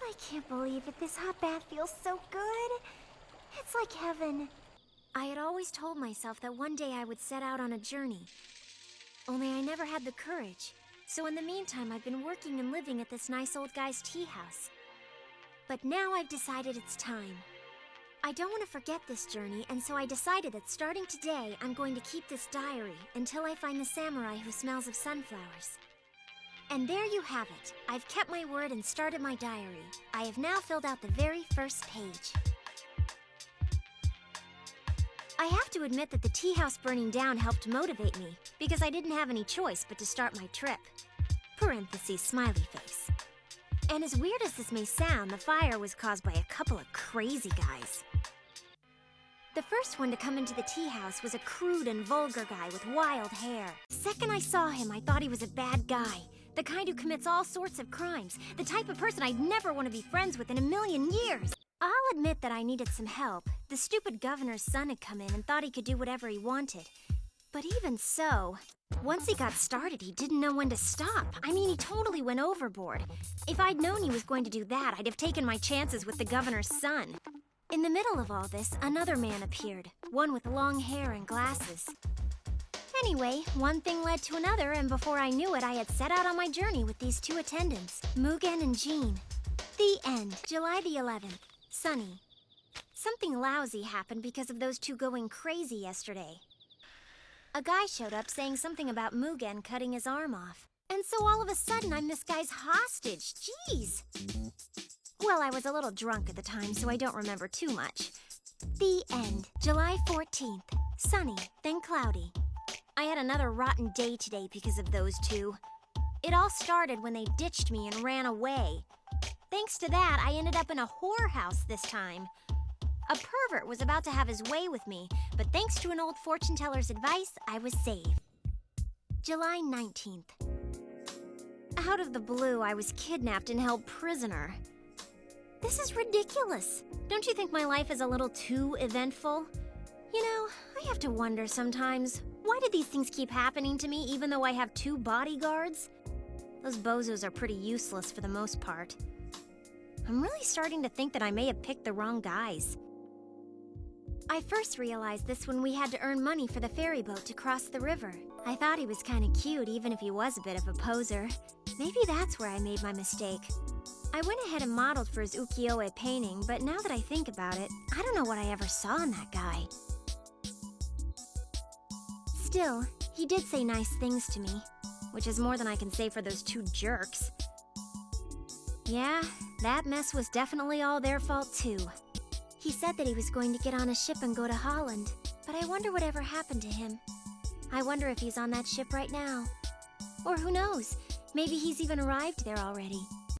I can't believe it. This hot bath feels so good. It's like heaven. I had always told myself that one day I would set out on a journey. Only I never had the courage. So in the meantime, I've been working and living at this nice old guy's tea house. But now I've decided it's time. I don't want to forget this journey, and so I decided that starting today, I'm going to keep this diary until I find the samurai who smells of sunflowers. And there you have it. I've kept my word and started my diary. I have now filled out the very first page. I have to admit that the tea house burning down helped motivate me, because I didn't have any choice but to start my trip. Parentheses, smiley face. And as weird as this may sound, the fire was caused by a couple of crazy guys. The first one to come into the tea house was a crude and vulgar guy with wild hair. The second I saw him, I thought he was a bad guy. The kind who commits all sorts of crimes. The type of person I'd never want to be friends with in a million years. I'll admit that I needed some help. The stupid governor's son had come in and thought he could do whatever he wanted. But even so, once he got started, he didn't know when to stop. I mean, he totally went overboard. If I'd known he was going to do that, I'd have taken my chances with the governor's son. In the middle of all this, another man appeared, one with long hair and glasses. Anyway, one thing led to another, and before I knew it, I had set out on my journey with these two attendants, Mugen and Jean. The end. July the 11th. Sunny. Something lousy happened because of those two going crazy yesterday. A guy showed up saying something about Mugen cutting his arm off. And so all of a sudden, I'm this guy's hostage. Jeez. Well, I was a little drunk at the time, so I don't remember too much. The end. July 14th. Sunny, then cloudy. I had another rotten day today because of those two. It all started when they ditched me and ran away. Thanks to that, I ended up in a whorehouse this time. A pervert was about to have his way with me, but thanks to an old fortune teller's advice, I was saved. July 19th. Out of the blue, I was kidnapped and held prisoner. This is ridiculous. Don't you think my life is a little too eventful? You know, I have to wonder sometimes, why do these things keep happening to me even though I have two bodyguards? Those bozos are pretty useless for the most part. I'm really starting to think that I may have picked the wrong guys. I first realized this when we had to earn money for the ferry boat to cross the river. I thought he was kinda cute even if he was a bit of a poser. Maybe that's where I made my mistake. I went ahead and modeled for his ukiyo-e painting, but now that I think about it, I don't know what I ever saw in that guy. Still, he did say nice things to me, which is more than I can say for those two jerks. Yeah, that mess was definitely all their fault too. He said that he was going to get on a ship and go to Holland, but I wonder whatever happened to him. I wonder if he's on that ship right now. Or who knows, maybe he's even arrived there already.